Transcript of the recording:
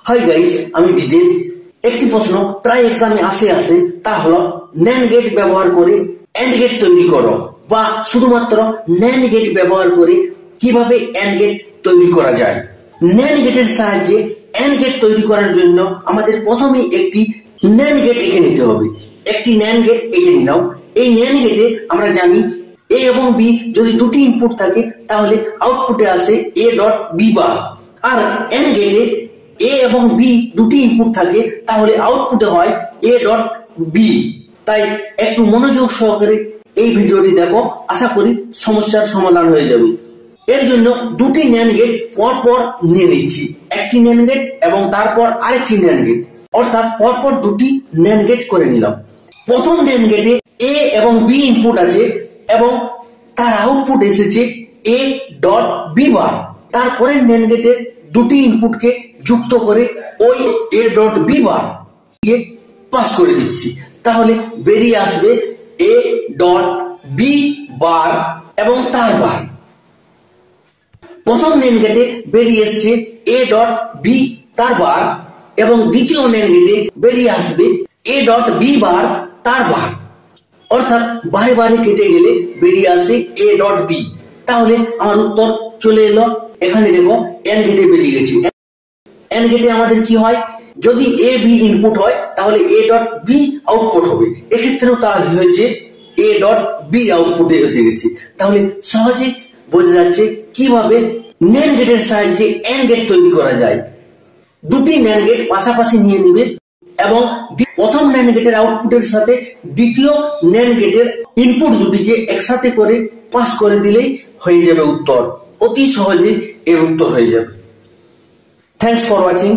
Hi guys, আমি বিদেশ। একটি প্রশ্ন প্রায় এক্সামে আসে তা হলো ন্যান্ড গেট ব্যবহার করে এন্ড গেট তৈরি করো, বা শুধুমাত্র ন্যান্ড গেট ব্যবহার করে কিভাবে এন্ড গেট তৈরি করা যায়। ন্যান্ড গেটের সাহায্যে এন্ড গেট তৈরি করার জন্য আমাদের প্রথমে একটি ন্যান্ড গেট এঁকে নিতে হবে। একটি ন্যান্ড গেট এঁকে নিলাম। এই ন্যান্ড গেটে আমরা জানি এ এবং বি যদি দুটি ইনপুট থাকে তাহলে আউটপুটে আসে এ ডট বি বার, আর এন্ড গেটে এ এবং বি দুটি ইনপুট থাকে তাহলে আউটপুটে হয় এ ডট বি। তাই একটু মনোযোগ সহকারে এই ভিডিওটি দেখো, আশা করি সমস্যার সমাধান হয়ে যাবে। এর জন্য দুটি ন্যান্ড গেট পরপর নিয়ে নিচ্ছি, একটি ন্যান্ড গেট এবং তারপর আরেকটি ন্যান্ড গেট, অর্থাৎ পরপর দুটি ন্যান্ড গেট করে নিলাম। প্রথম ন্যান্ড গেটে এ এবং বি ইনপুট আছে এবং তার আউটপুট এসেছে এ ডট বি বার। তারপরের ন্যান্ড গেটের দুটি ইনপুটকে যুক্ত করে ওই A dot B bar pass করে দিচ্ছি, তাহলে বেরিয়ে আসবে এ ডট বি বার এবং তার বার। প্রথম ন্যান্ড গেটে বেরিয়ে এসছে এ ডট বি তার বার, এবং দ্বিতীয় ন্যান্ড গেটে বেরিয়ে আসবে এ ডট বি বার তার বার। অর্থাৎ বারে বারে কেটে গেলে বেরিয়ে আসে এ ডট বি। তাহলে আমার উত্তর চলে এলো। এখানে দেখো এন্ড গেটে বেরিয়ে গেছে। এন্ড গেটে আমাদের কি হয়, যদি এ বি ইনপুট হয় তাহলে এ ডট বি আউটপুট হবে। এক্ষেত্রেও তা হয়েছে এ ডট বি আউটপুটে এসে গেছে। তাহলে সহজে বোঝা যাচ্ছে কিভাবে ন্যান্ড গেটের সাহায্যে এন্ড গেট তৈরি করা যায়। দুটি ন্যান্ড গেট পাশাপাশি নিয়ে নিবে এবং প্রথম ন্যান্ড গেটের আউটপুটের সাথে দ্বিতীয় ন্যান্ড গেটের ইনপুট দুটিকে একসাথে করে পাস করে দিলেই হয়ে যাবে উত্তর। অতি সহজে এর উত্তর হয়ে যাবে। Thanks for watching.